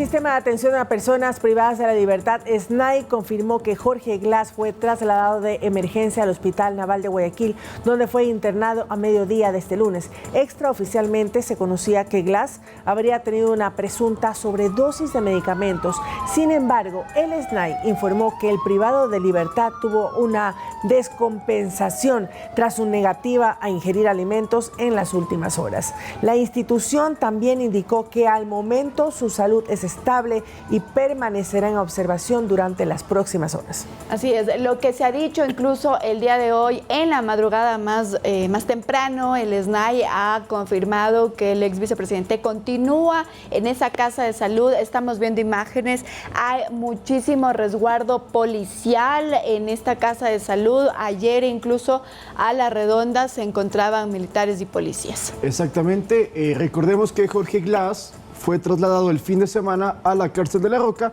sistema de atención a personas privadas de la libertad, SNAI, confirmó que Jorge Glas fue trasladado de emergencia al Hospital Naval de Guayaquil, donde fue internado a mediodía de este lunes. Extraoficialmente se conocía que Glas habría tenido una presunta sobredosis de medicamentos. Sin embargo, el SNAI informó que el privado de libertad tuvo una descompensación tras su negativa a ingerir alimentos en las últimas horas. La institución también indicó que al momento su salud es estable y permanecerá en observación durante las próximas horas. Así es, lo que se ha dicho incluso el día de hoy, en la madrugada más temprano, el SNAI ha confirmado que el ex vicepresidente continúa en esa casa de salud. Estamos viendo imágenes, hay muchísimo resguardo policial en esta casa de salud. Ayer incluso a la redonda se encontraban militares y policías. Exactamente, recordemos que Jorge Glas fue trasladado el fin de semana a la cárcel de La Roca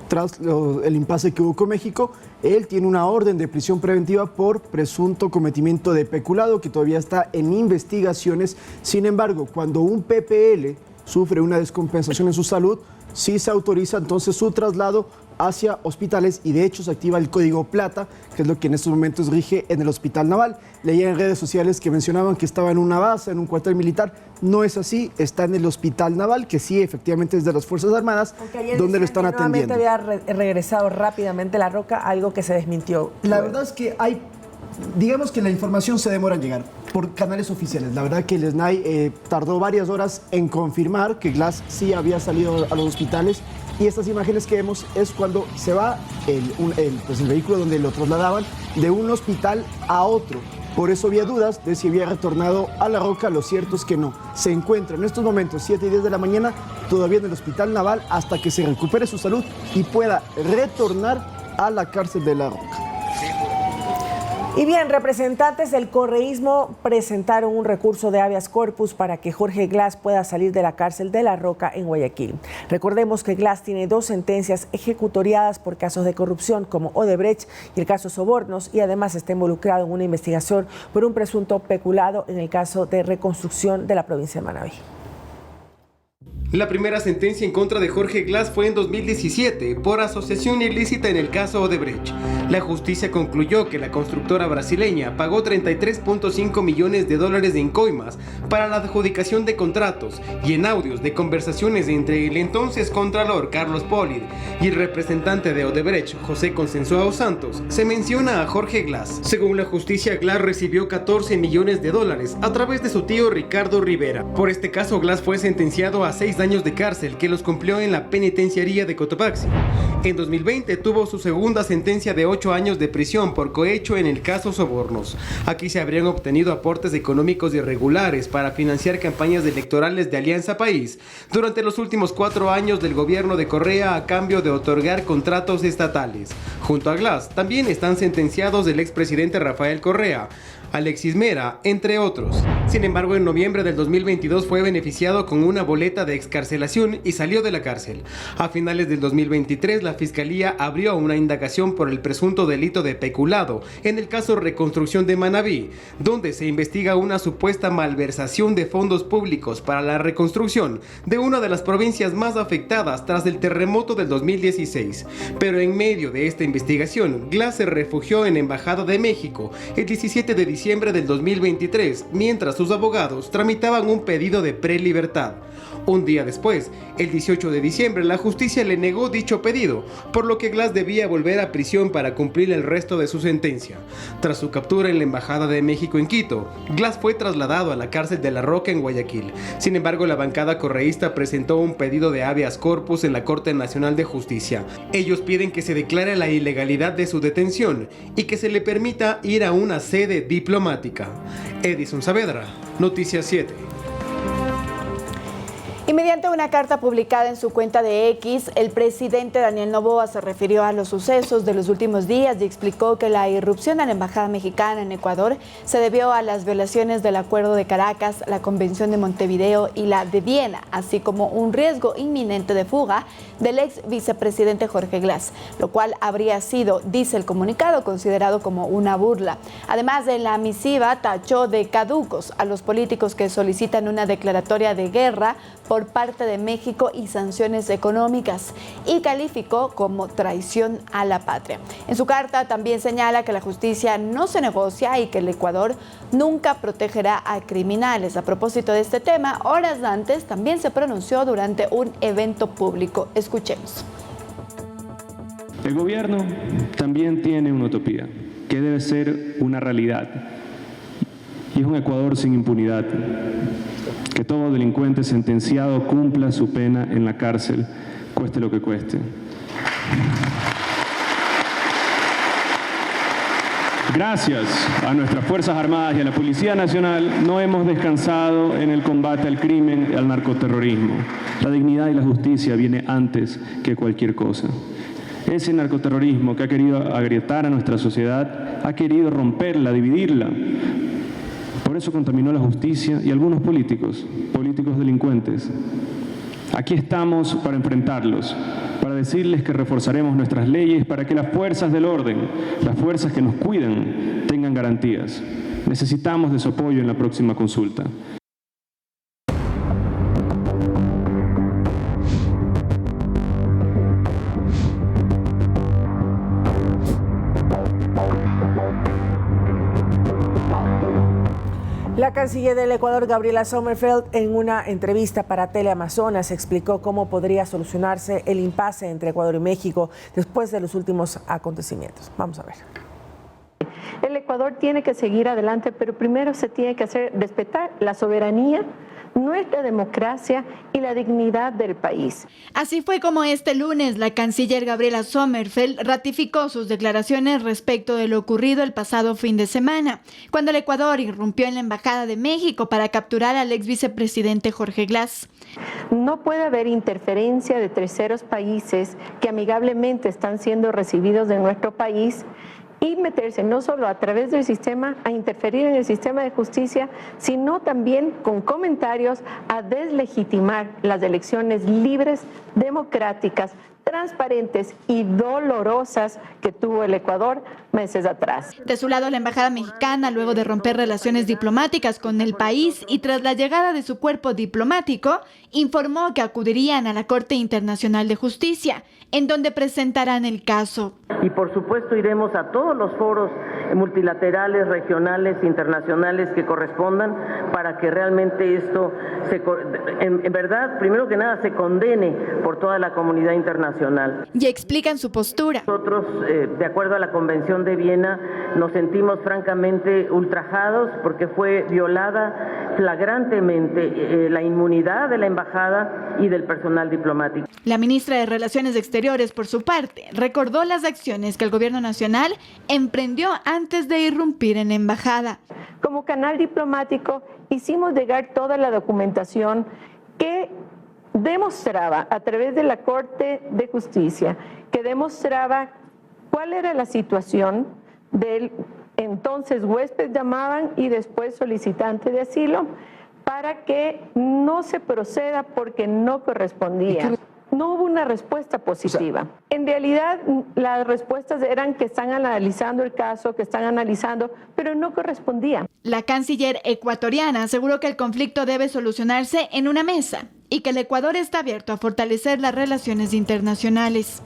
tras el impasse que hubo con México. Él tiene una orden de prisión preventiva por presunto cometimiento de peculado que todavía está en investigaciones. Sin embargo, cuando un PPL sufre una descompensación en su salud, sí se autoriza entonces su traslado hacia hospitales y de hecho se activa el código plata, que es lo que en estos momentos rige en el Hospital Naval. Leía en redes sociales que mencionaban que estaba en una base, en un cuartel militar. No es así, está en el Hospital Naval, que sí, efectivamente es de las Fuerzas Armadas, donde lo están atendiendo. Había regresado rápidamente La Roca, algo que se desmintió. La verdad es que digamos que la información se demora en llegar por canales oficiales. La verdad que el SNAI tardó varias horas en confirmar que Glas sí había salido a los hospitales. Y estas imágenes que vemos es cuando se va el vehículo donde lo trasladaban de un hospital a otro. Por eso había dudas de si había retornado a La Roca. Lo cierto es que no. Se encuentra en estos momentos, 7 y 10 de la mañana, todavía en el Hospital Naval hasta que se recupere su salud y pueda retornar a la cárcel de La Roca. Y bien, representantes del correísmo presentaron un recurso de habeas corpus para que Jorge Glas pueda salir de la cárcel de La Roca en Guayaquil. Recordemos que Glas tiene 2 sentencias ejecutoriadas por casos de corrupción como Odebrecht y el caso Sobornos, y además está involucrado en una investigación por un presunto peculado en el caso de reconstrucción de la provincia de Manabí. La primera sentencia en contra de Jorge Glas fue en 2017 por asociación ilícita en el caso Odebrecht. La justicia concluyó que la constructora brasileña pagó $33.5 millones en coimas para la adjudicación de contratos, y en audios de conversaciones entre el entonces contralor Carlos Pollid y el representante de Odebrecht, José Consensuao Santos, se menciona a Jorge Glas. Según la justicia, Glas recibió $14 millones a través de su tío Ricardo Rivera. Por este caso, Glas fue sentenciado a 6 años de cárcel, que los cumplió en la penitenciaría de Cotopaxi. En 2020 tuvo su segunda sentencia de 8 años de prisión por cohecho en el caso Sobornos. Aquí se habrían obtenido aportes económicos irregulares para financiar campañas electorales de Alianza País durante los últimos 4 años del gobierno de Correa a cambio de otorgar contratos estatales. Junto a Glas también están sentenciados el expresidente Rafael Correa, Alexis Mera, entre otros. Sin embargo, en noviembre del 2022 fue beneficiado con una boleta de excarcelación y salió de la cárcel. A finales del 2023, la Fiscalía abrió una indagación por el presunto delito de peculado en el caso Reconstrucción de Manabí, donde se investiga una supuesta malversación de fondos públicos para la reconstrucción de una de las provincias más afectadas tras el terremoto del 2016. Pero en medio de esta investigación, Glas se refugió en la Embajada de México el 17 de diciembre del 2023, mientras sus abogados tramitaban un pedido de prelibertad. Un día después, el 18 de diciembre, la justicia le negó dicho pedido, por lo que Glas debía volver a prisión para cumplir el resto de su sentencia. Tras su captura en la Embajada de México en Quito, Glas fue trasladado a la cárcel de La Roca en Guayaquil. Sin embargo, la bancada correísta presentó un pedido de habeas corpus en la Corte Nacional de Justicia. Ellos piden que se declare la ilegalidad de su detención y que se le permita ir a una sede diplomática. Edison Saavedra, Noticias 7. Y mediante una carta publicada en su cuenta de X, el presidente Daniel Noboa se refirió a los sucesos de los últimos días y explicó que la irrupción a la Embajada Mexicana en Ecuador se debió a las violaciones del Acuerdo de Caracas, la Convención de Montevideo y la de Viena, así como un riesgo inminente de fuga del ex vicepresidente Jorge Glas, lo cual habría sido, dice el comunicado, considerado como una burla. Además de la misiva, tachó de caducos a los políticos que solicitan una declaratoria de guerra por por parte de México y sanciones económicas, y calificó como traición a la patria. En su carta también señala que la justicia no se negocia y que el Ecuador nunca protegerá a criminales. A propósito de este tema, horas antes también se pronunció durante un evento público. Escuchemos. El gobierno también tiene una utopía, que debe ser una realidad, y es un Ecuador sin impunidad, que todo delincuente sentenciado cumpla su pena en la cárcel, cueste lo que cueste. Gracias a nuestras Fuerzas Armadas y a la Policía Nacional no hemos descansado en el combate al crimen y al narcoterrorismo. La dignidad y la justicia viene antes que cualquier cosa. Ese narcoterrorismo que ha querido agrietar a nuestra sociedad, ha querido romperla, dividirla. Por eso contaminó la justicia y algunos políticos delincuentes. Aquí estamos para enfrentarlos, para decirles que reforzaremos nuestras leyes para que las fuerzas del orden, las fuerzas que nos cuidan, tengan garantías. Necesitamos de su apoyo en la próxima consulta. La canciller del Ecuador, Gabriela Sommerfeld, en una entrevista para Teleamazonas, explicó cómo podría solucionarse el impasse entre Ecuador y México después de los últimos acontecimientos. Vamos a ver. El Ecuador tiene que seguir adelante, pero primero se tiene que hacer respetar la soberanía, nuestra democracia y la dignidad del país. Así fue como este lunes la canciller Gabriela Sommerfeld ratificó sus declaraciones respecto de lo ocurrido el pasado fin de semana, cuando el Ecuador irrumpió en la Embajada de México para capturar al ex vicepresidente Jorge Glass. No puede haber interferencia de terceros países que amigablemente están siendo recibidos en nuestro país y meterse no solo a través del sistema a interferir en el sistema de justicia, sino también con comentarios a deslegitimar las elecciones libres, democráticas, transparentes y dolorosas que tuvo el Ecuador meses atrás. De su lado, la Embajada Mexicana, luego de romper relaciones diplomáticas con el país y tras la llegada de su cuerpo diplomático, informó que acudirían a la Corte Internacional de Justicia, en donde presentarán el caso. Y por supuesto iremos a todos los foros multilaterales, regionales, internacionales que correspondan para que realmente esto, en verdad, primero que nada, se condene por toda la comunidad internacional. Y explican su postura. Nosotros, de acuerdo a la Convención de Viena, nos sentimos francamente ultrajados porque fue violada flagrantemente la inmunidad de la embajada y del personal diplomático. La ministra de Relaciones Exteriores, por su parte, recordó las acciones que el gobierno nacional emprendió antes de irrumpir en la embajada. Como canal diplomático hicimos llegar toda la documentación que demostraba a través de la Corte de Justicia, que demostraba cuál era la situación del entonces huésped llamaban y después solicitante de asilo, para que no se proceda porque no correspondía. No hubo una respuesta positiva. En realidad, las respuestas eran que están analizando el caso, que están analizando, pero no correspondía. La canciller ecuatoriana aseguró que el conflicto debe solucionarse en una mesa y que el Ecuador está abierto a fortalecer las relaciones internacionales.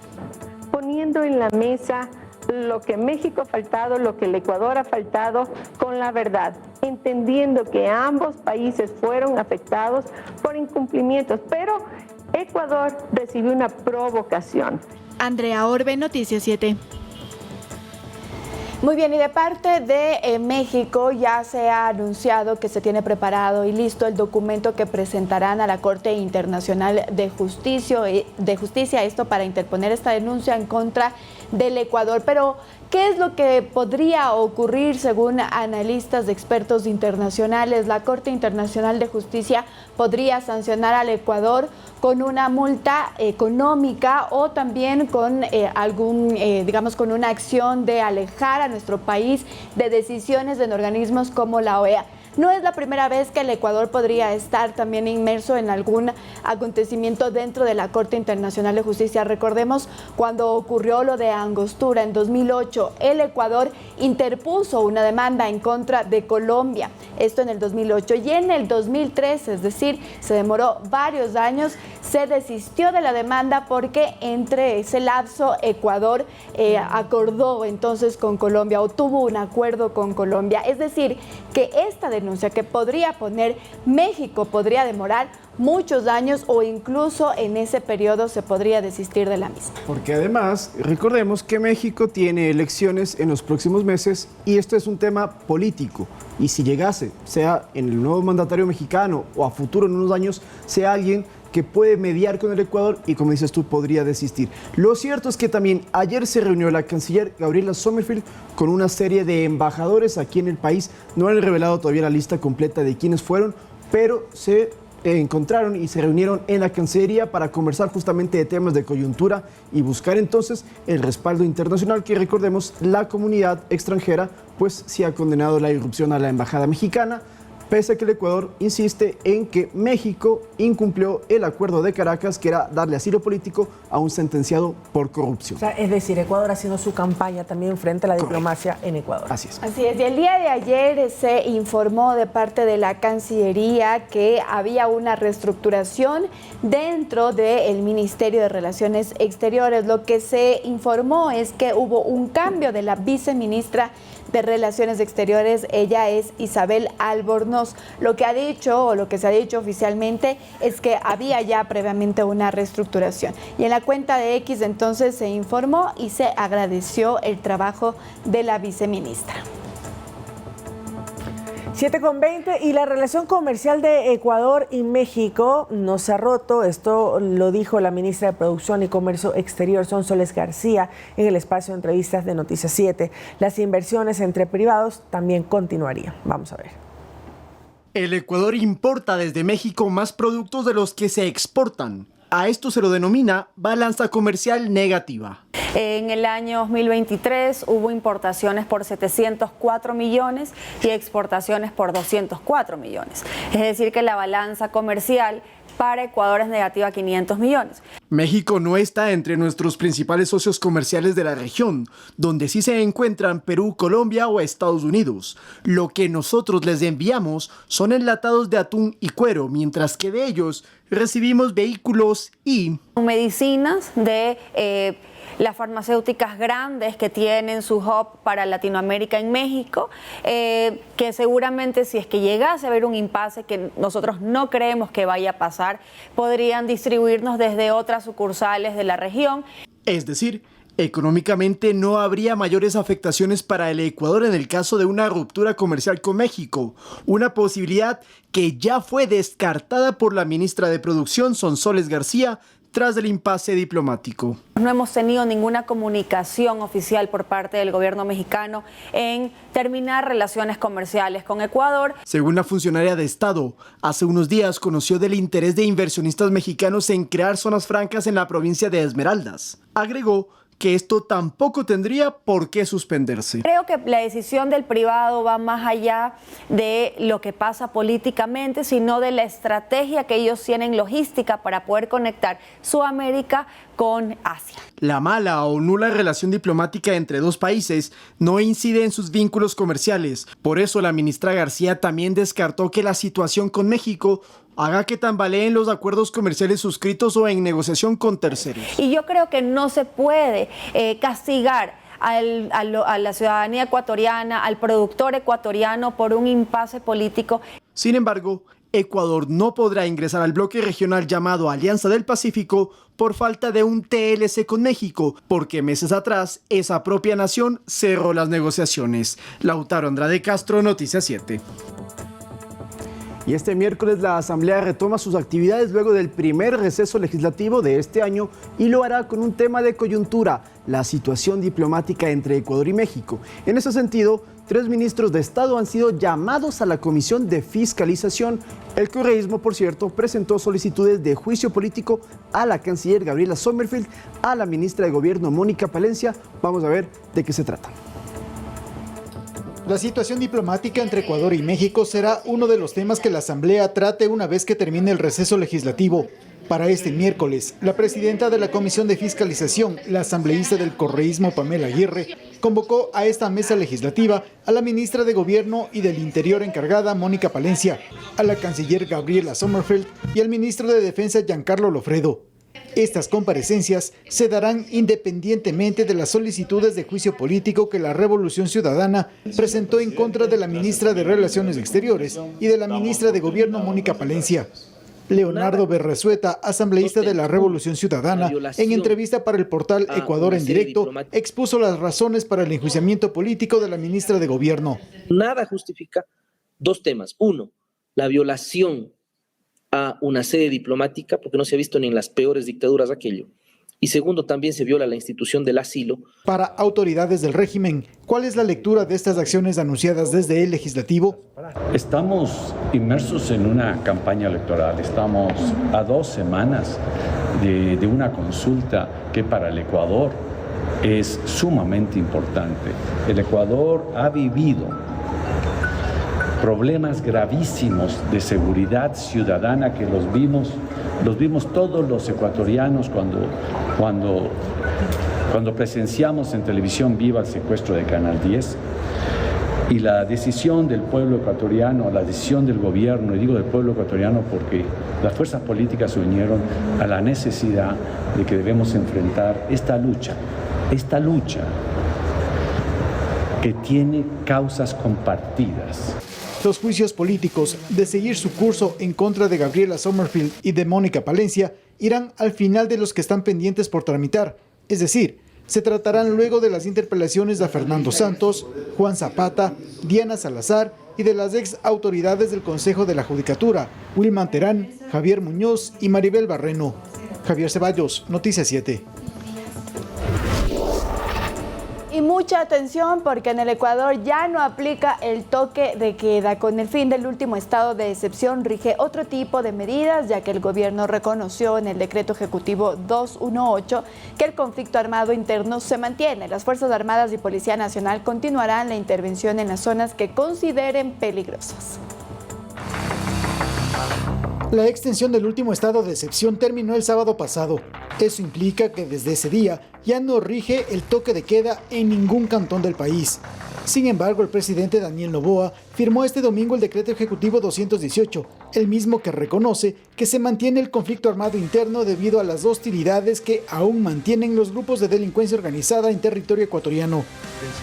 Poniendo en la mesa lo que México ha faltado, lo que el Ecuador ha faltado, con la verdad, entendiendo que ambos países fueron afectados por incumplimientos, pero Ecuador recibió una provocación. Andrea Orbe, Noticias 7. Muy bien, y de parte de México ya se ha anunciado que se tiene preparado y listo el documento que presentarán a la Corte Internacional de Justicia, esto para interponer esta denuncia en contra del Ecuador. Pero, ¿qué es lo que podría ocurrir según analistas de expertos internacionales? La Corte Internacional de Justicia podría sancionar al Ecuador con una multa económica o también con con una acción de alejar a nuestro país de decisiones en organismos como la OEA. No es la primera vez que el Ecuador podría estar también inmerso en algún acontecimiento dentro de la Corte Internacional de Justicia. Recordemos cuando ocurrió lo de Angostura en 2008, el Ecuador interpuso una demanda en contra de Colombia. esto en el 2008, y en el 2013, es decir, se demoró varios años, se desistió de la demanda porque entre ese lapso Ecuador acordó entonces con Colombia o tuvo un acuerdo con Colombia. Es decir, que esta denuncia que podría poner México podría demorar muchos años o incluso en ese periodo se podría desistir de la misma. Porque además, recordemos que México tiene elecciones en los próximos meses y esto es un tema político. Y si llegase, sea en el nuevo mandatario mexicano o a futuro en unos años, sea alguien que puede mediar con el Ecuador y, como dices tú, podría desistir. Lo cierto es que también ayer se reunió la canciller Gabriela Sommerfeld con una serie de embajadores aquí en el país. No han revelado todavía la lista completa de quiénes fueron, pero se encontraron y se reunieron en la Cancillería para conversar justamente de temas de coyuntura y buscar entonces el respaldo internacional que, recordemos, la comunidad extranjera pues sí ha condenado la irrupción a la embajada mexicana, pese a que el Ecuador insiste en que México incumplió el acuerdo de Caracas, que era darle asilo político a un sentenciado por corrupción. O sea, es decir, Ecuador haciendo su campaña también frente a la diplomacia en Ecuador. Así es. Así es, y el día de ayer se informó de parte de la Cancillería que había una reestructuración dentro del Ministerio de Relaciones Exteriores. Lo que se informó es que hubo un cambio de la viceministra de Relaciones Exteriores, ella es Isabel Albornoz. Lo que ha dicho o lo que se ha dicho oficialmente es que había ya previamente una reestructuración. Y en la cuenta de X entonces se informó y se agradeció el trabajo de la viceministra. 7:20, y la relación comercial de Ecuador y México no se ha roto. Esto lo dijo la ministra de Producción y Comercio Exterior, Sonsoles García, en el espacio de entrevistas de Noticias 7. Las inversiones entre privados también continuarían. Vamos a ver. El Ecuador importa desde México más productos de los que se exportan. A esto se lo denomina balanza comercial negativa. En el año 2023 hubo importaciones por 704 millones y exportaciones por 204 millones. Es decir, que la balanza comercial para Ecuador es negativa 500 millones. México no está entre nuestros principales socios comerciales de la región, donde sí se encuentran Perú, Colombia o Estados Unidos. Lo que nosotros les enviamos son enlatados de atún y cuero, mientras que de ellos recibimos vehículos y medicinas de las farmacéuticas grandes que tienen su hub para Latinoamérica en México, que seguramente si es que llegase a haber un impasse que nosotros no creemos que vaya a pasar, podrían distribuirnos desde otras sucursales de la región. Es decir, económicamente no habría mayores afectaciones para el Ecuador en el caso de una ruptura comercial con México, una posibilidad que ya fue descartada por la ministra de Producción, Sonsoles García, tras el impasse diplomático. No hemos tenido ninguna comunicación oficial por parte del gobierno mexicano en terminar relaciones comerciales con Ecuador. Según la funcionaria de Estado, hace unos días conoció del interés de inversionistas mexicanos en crear zonas francas en la provincia de Esmeraldas. Agregó que esto tampoco tendría por qué suspenderse. Creo que la decisión del privado va más allá de lo que pasa políticamente, sino de la estrategia que ellos tienen logística para poder conectar Sudamérica con Asia. La mala o nula relación diplomática entre dos países no incide en sus vínculos comerciales. Por eso la ministra García también descartó que la situación con México haga que tambaleen los acuerdos comerciales suscritos o en negociación con terceros. Y yo creo que no se puede castigar a la ciudadanía ecuatoriana, al productor ecuatoriano por un impasse político. Sin embargo, Ecuador no podrá ingresar al bloque regional llamado Alianza del Pacífico por falta de un TLC con México, porque meses atrás esa propia nación cerró las negociaciones. Lautaro Andrade Castro, Noticias 7. Y este miércoles la Asamblea retoma sus actividades luego del primer receso legislativo de este año y lo hará con un tema de coyuntura, la situación diplomática entre Ecuador y México. En ese sentido, 3 ministros de Estado han sido llamados a la Comisión de Fiscalización. El correísmo, por cierto, presentó solicitudes de juicio político a la canciller Gabriela Sommerfeld, a la ministra de Gobierno Mónica Palencia. Vamos a ver de qué se trata. La situación diplomática entre Ecuador y México será uno de los temas que la Asamblea trate una vez que termine el receso legislativo. Para este miércoles, la presidenta de la Comisión de Fiscalización, la asambleísta del correísmo Pamela Aguirre, convocó a esta mesa legislativa a la ministra de Gobierno y del Interior encargada, Mónica Palencia, a la canciller Gabriela Sommerfeld y al ministro de Defensa, Giancarlo Lofredo. Estas comparecencias se darán independientemente de las solicitudes de juicio político que la Revolución Ciudadana presentó en contra de la ministra de Relaciones Exteriores y de la ministra de Gobierno, Mónica Palencia. Leonardo Berresueta, asambleísta de la Revolución Ciudadana, en entrevista para el portal Ecuador en Directo, expuso las razones para el enjuiciamiento político de la ministra de Gobierno. Nada justifica dos temas. Uno, la violación a una sede diplomática, porque no se ha visto ni en las peores dictaduras aquello. Y segundo, también se viola la institución del asilo. Para autoridades del régimen, ¿cuál es la lectura de estas acciones anunciadas desde el legislativo? Estamos inmersos en una campaña electoral, estamos a 2 semanas de una consulta que para el Ecuador es sumamente importante. El Ecuador ha vivido problemas gravísimos de seguridad ciudadana que los vimos todos los ecuatorianos cuando presenciamos en televisión viva el secuestro de Canal 10. Y la decisión del pueblo ecuatoriano, la decisión del gobierno, y digo del pueblo ecuatoriano porque las fuerzas políticas se unieron a la necesidad de que debemos enfrentar esta lucha que tiene causas compartidas. Los juicios políticos, de seguir su curso en contra de Gabriela Sommerfeld y de Mónica Palencia, irán al final de los que están pendientes por tramitar, es decir, se tratarán luego de las interpelaciones de Fernando Santos, Juan Zapata, Diana Salazar y de las ex autoridades del Consejo de la Judicatura, Wilman Terán, Javier Muñoz y Maribel Barreno. Javier Ceballos, Noticias 7. Y mucha atención porque en el Ecuador ya no aplica el toque de queda. Con el fin del último estado de excepción rige otro tipo de medidas, ya que el gobierno reconoció en el decreto ejecutivo 218 que el conflicto armado interno se mantiene. Las Fuerzas Armadas y Policía Nacional continuarán la intervención en las zonas que consideren peligrosas. La extensión del último estado de excepción terminó el sábado pasado. Eso implica que desde ese día ya no rige el toque de queda en ningún cantón del país. Sin embargo, el presidente Daniel Noboa firmó este domingo el decreto ejecutivo 218, el mismo que reconoce que se mantiene el conflicto armado interno debido a las hostilidades que aún mantienen los grupos de delincuencia organizada en territorio ecuatoriano.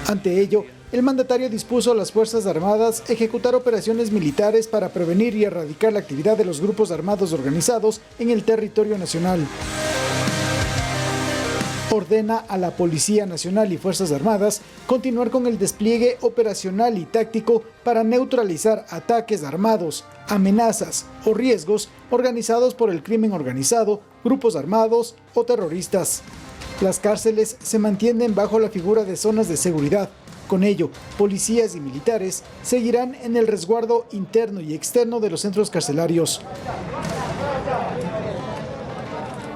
Ante ello, el mandatario dispuso a las Fuerzas Armadas ejecutar operaciones militares para prevenir y erradicar la actividad de los grupos armados organizados en el territorio nacional. Ordena a la Policía Nacional y Fuerzas Armadas continuar con el despliegue operacional y táctico para neutralizar ataques armados, amenazas o riesgos organizados por el crimen organizado, grupos armados o terroristas. Las cárceles se mantienen bajo la figura de zonas de seguridad. Con ello, policías y militares seguirán en el resguardo interno y externo de los centros carcelarios.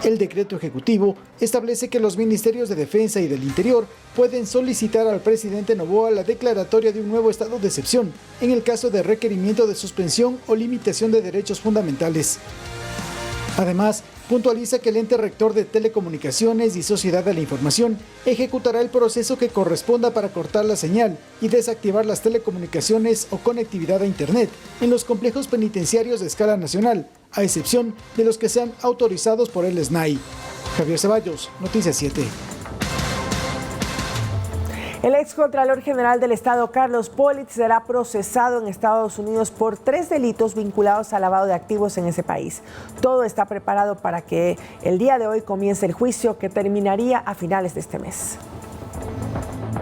El decreto ejecutivo establece que los ministerios de Defensa y del Interior pueden solicitar al presidente Noboa la declaratoria de un nuevo estado de excepción en el caso de requerimiento de suspensión o limitación de derechos fundamentales. Además, puntualiza que el ente rector de Telecomunicaciones y Sociedad de la Información ejecutará el proceso que corresponda para cortar la señal y desactivar las telecomunicaciones o conectividad a Internet en los complejos penitenciarios de escala nacional, a excepción de los que sean autorizados por el SNAI. Javier Ceballos, Noticias 7. El excontralor general del Estado, Carlos Pollitt, será procesado en Estados Unidos por 3 delitos vinculados al lavado de activos en ese país. Todo está preparado para que el día de hoy comience el juicio que terminaría a finales de este mes.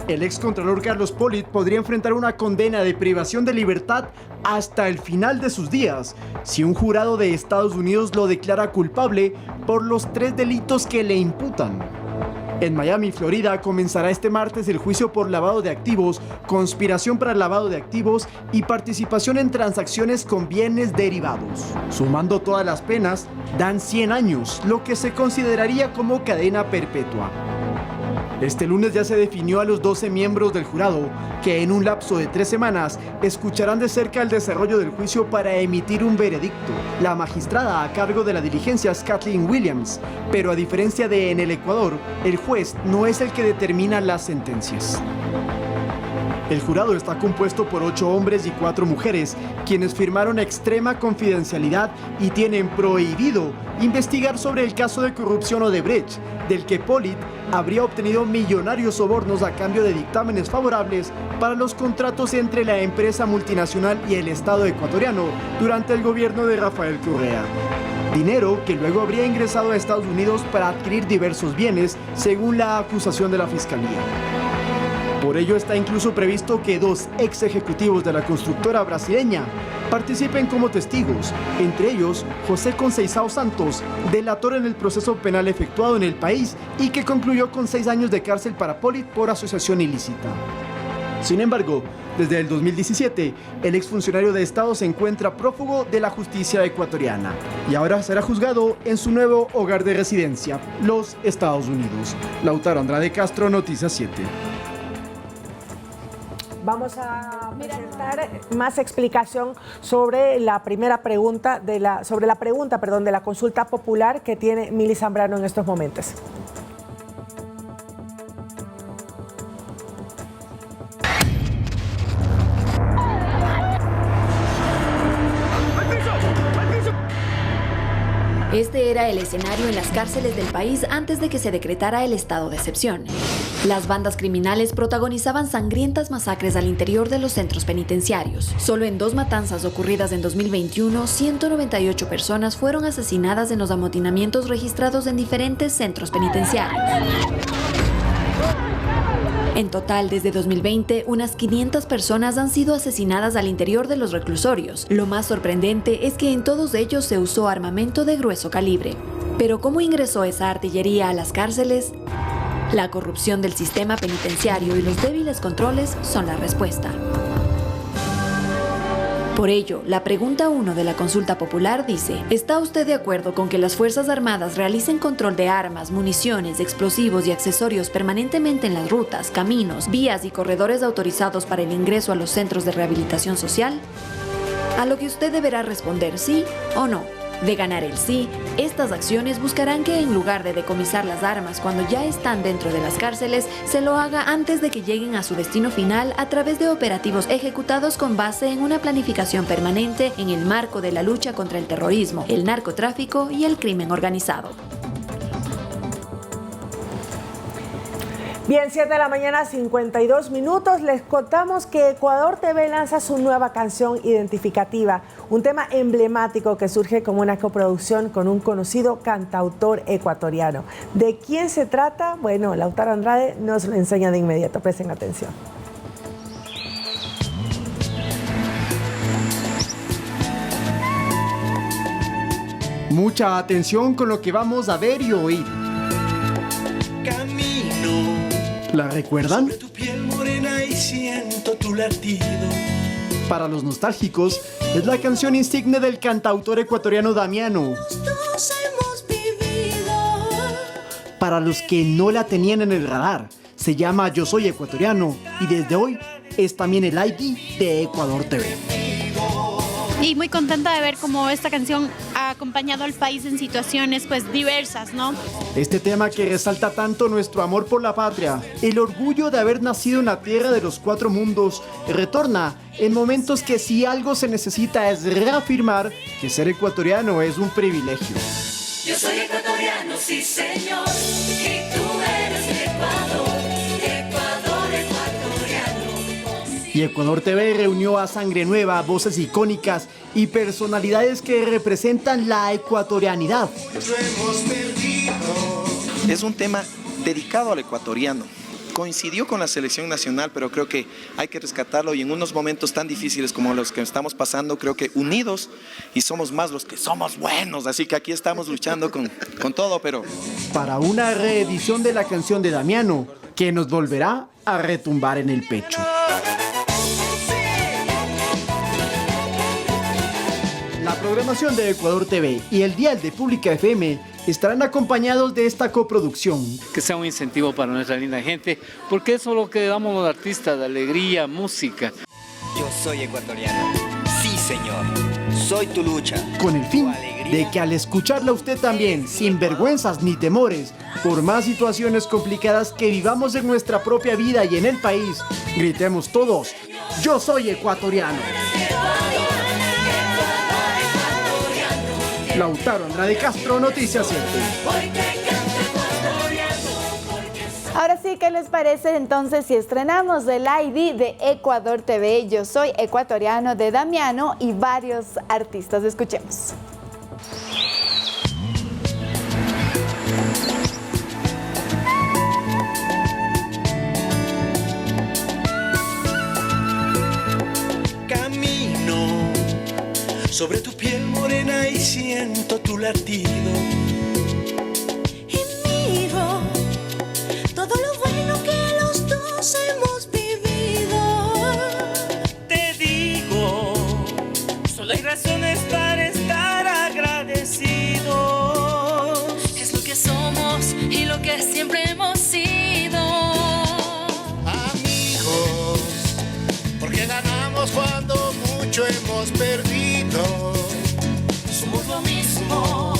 El excontralor Carlos Pollitt podría enfrentar una condena de privación de libertad hasta el final de sus días, si un jurado de Estados Unidos lo declara culpable por los 3 delitos que le imputan. En Miami, Florida, comenzará este martes el juicio por lavado de activos, conspiración para el lavado de activos y participación en transacciones con bienes derivados. Sumando todas las penas, dan 100 años, lo que se consideraría como cadena perpetua. Este lunes ya se definió a los 12 miembros del jurado, que en un lapso de 3 semanas escucharán de cerca el desarrollo del juicio para emitir un veredicto. La magistrada a cargo de la diligencia es Kathleen Williams, pero a diferencia de en el Ecuador, el juez no es el que determina las sentencias. El jurado está compuesto por 8 hombres y 4 mujeres, quienes firmaron extrema confidencialidad y tienen prohibido investigar sobre el caso de corrupción Odebrecht, del que Polit habría obtenido millonarios sobornos a cambio de dictámenes favorables para los contratos entre la empresa multinacional y el Estado ecuatoriano durante el gobierno de Rafael Correa. Dinero que luego habría ingresado a Estados Unidos para adquirir diversos bienes, según la acusación de la Fiscalía. Por ello está incluso previsto que 2 ex ejecutivos de la constructora brasileña participen como testigos, entre ellos José Conceição Santos, delator en el proceso penal efectuado en el país y que concluyó con 6 años de cárcel para Polit por asociación ilícita. Sin embargo, desde el 2017, el exfuncionario de Estado se encuentra prófugo de la justicia ecuatoriana y ahora será juzgado en su nuevo hogar de residencia, los Estados Unidos. Lautaro Andrade Castro, Noticias 7. Vamos a presentar más explicación sobre la pregunta de la consulta popular que tiene Mili Zambrano en estos momentos. Este era el escenario en las cárceles del país antes de que se decretara el estado de excepción. Las bandas criminales protagonizaban sangrientas masacres al interior de los centros penitenciarios. Solo en 2 matanzas ocurridas en 2021, 198 personas fueron asesinadas en los amotinamientos registrados en diferentes centros penitenciarios. En total, desde 2020, unas 500 personas han sido asesinadas al interior de los reclusorios. Lo más sorprendente es que en todos ellos se usó armamento de grueso calibre. Pero ¿cómo ingresó esa artillería a las cárceles? La corrupción del sistema penitenciario y los débiles controles son la respuesta. Por ello, la pregunta 1 de la consulta popular dice: ¿está usted de acuerdo con que las Fuerzas Armadas realicen control de armas, municiones, explosivos y accesorios permanentemente en las rutas, caminos, vías y corredores autorizados para el ingreso a los centros de rehabilitación social? A lo que usted deberá responder sí o no. De ganar el sí, estas acciones buscarán que en lugar de decomisar las armas cuando ya están dentro de las cárceles, se lo haga antes de que lleguen a su destino final a través de operativos ejecutados con base en una planificación permanente en el marco de la lucha contra el terrorismo, el narcotráfico y el crimen organizado. Bien, 7 de la mañana, 52 minutos. Les contamos que Ecuador TV lanza su nueva canción identificativa, un tema emblemático que surge como una coproducción con un conocido cantautor ecuatoriano. ¿De quién se trata? Bueno, Lautaro Andrade nos lo enseña de inmediato. Presten atención. Mucha atención con lo que vamos a ver y oír. ¿La recuerdan? Tu piel morena y siento tu latido. Para los nostálgicos, es la canción insigne del cantautor ecuatoriano Damiano. Para los que no la tenían en el radar, se llama Yo Soy Ecuatoriano y desde hoy es también el ID de Ecuador TV. Y muy contenta de ver cómo esta canción ha acompañado al país en situaciones pues diversas, ¿no? Este tema que resalta tanto nuestro amor por la patria, el orgullo de haber nacido en la tierra de los 4 mundos, retorna en momentos que si algo se necesita es reafirmar que ser ecuatoriano es un privilegio. Yo soy ecuatoriano, sí señor, y tú eres de Ecuador, ecuatoriano. Y Ecuador TV reunió a sangre nueva, voces icónicas y personalidades que representan la ecuatorianidad. Es un tema dedicado al ecuatoriano. Coincidió con la selección nacional, pero creo que hay que rescatarlo y en unos momentos tan difíciles como los que estamos pasando, creo que unidos y somos más los que somos buenos, así que aquí estamos luchando con todo, pero... Para una reedición de la canción de Damiano, que nos volverá a retumbar en el pecho. La programación de Ecuador TV y el dial de Pública FM estarán acompañados de esta coproducción. Que sea un incentivo para nuestra linda gente, porque eso es lo que damos los artistas, de alegría, música. Yo soy ecuatoriano. Sí, señor. Soy tu lucha. Con el fin de que al escucharla usted también, sin vergüenzas ni temores, por más situaciones complicadas que vivamos en nuestra propia vida y en el país, gritemos todos, yo soy ecuatoriano. Lautaro Andrade Castro, Noticias 7. Ahora sí, ¿qué les parece entonces si estrenamos el ID de Ecuador TV? Yo soy ecuatoriano de Damiano y varios artistas. Escuchemos. Camino sobre tu piel morena y siento tu latido. Y miro todo lo bueno que los dos hemos vivido. Te digo, solo hay razones para estar agradecidos. Es lo que somos y lo que siempre hemos sido. Amigos, porque ganamos cuando mucho hemos perdido. Somos lo mismo,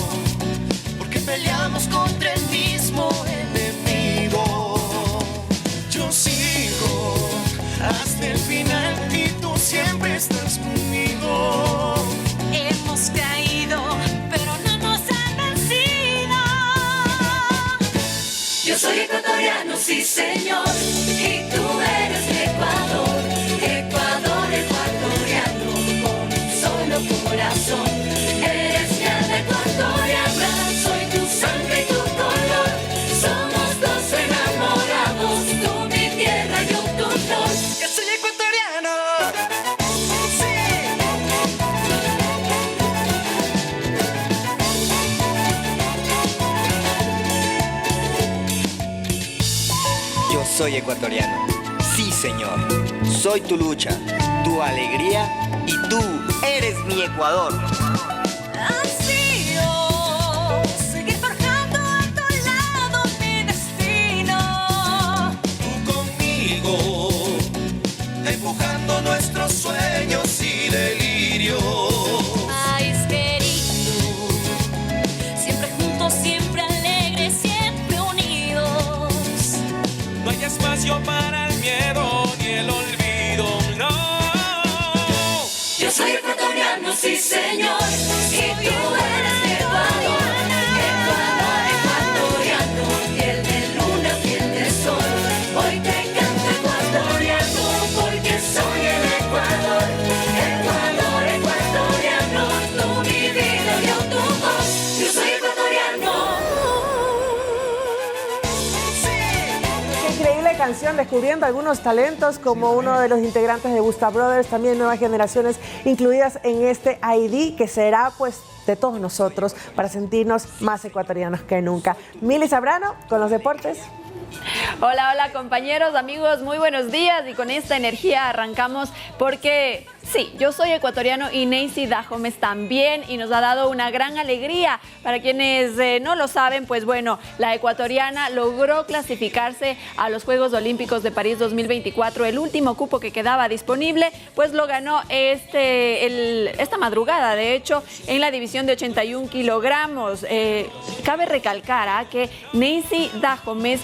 porque peleamos contra el mismo enemigo. Yo sigo hasta el final y tú siempre estás conmigo. hemos caído, pero no nos han vencido. Yo soy ecuatoriano, sí señor, y tú eres mi Ecuador. Ecuador, ecuatoriano, con un solo corazón. Eres mi alma ecuatoriana, soy tu sangre y tu color. Somos dos enamorados, tú mi tierra, yo tu flor. Yo soy ecuatoriano. Yo soy ecuatoriano. Sí, señor. Soy tu lucha, tu alegría y tú eres mi Ecuador. Ansío seguir forjando a tu lado mi destino. Tú conmigo, empujando nuestros sueños y delirios. País querido, siempre juntos, siempre alegres, siempre unidos. No hay espacio para el miedo ni el olvido, no. Yo soy ecuatoriano, sí señor, y tú eres mi Ecuador. Ecuador, ecuatoriano, piel de luna, piel de sol. Hoy te canto ecuatoriano, porque soy el Ecuador. Ecuador, ecuatoriano, tú mi vida, yo tu voz. Yo soy ecuatoriano. Qué increíble canción, descubriendo algunos talentos como uno de los integrantes de Busta Brothers, también nuevas generaciones incluidas en este ID que será pues de todos nosotros para sentirnos más ecuatorianos que nunca. Mili Zabrano con los deportes. Hola, hola compañeros, amigos, muy buenos días y con esta energía arrancamos porque sí, yo soy ecuatoriano y Neisy Dajomes también y nos ha dado una gran alegría. Para quienes no lo saben, pues bueno, la ecuatoriana logró clasificarse a los Juegos Olímpicos de París 2024. El último cupo que quedaba disponible, pues lo ganó esta madrugada, de hecho, en la división de 81 kilogramos. Cabe recalcar que Neisy Dajomes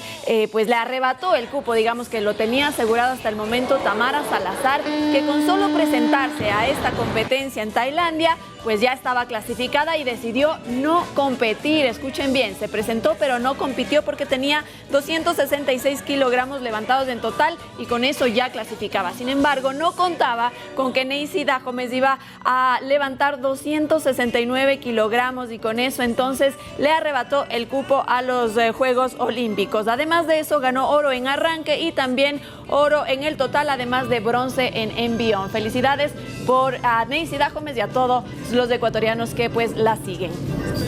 pues le arrebató el cupo, digamos que lo tenía asegurado hasta el momento Tamara Salazar, que con solo presentarse a esta competencia en Tailandia, pues ya estaba clasificada y decidió no competir. Escuchen bien, se presentó pero no compitió porque tenía 266 kilogramos levantados en total y con eso ya clasificaba. Sin embargo, no contaba con que Neisy Dajomes iba a levantar 269 kilogramos y con eso entonces le arrebató el cupo a los Juegos Olímpicos. Además de eso, ganó oro en arranque y también oro en el total, además de bronce en envión. Felicidades por a Neisy Dajomes y a todos los ecuatorianos que pues la siguen.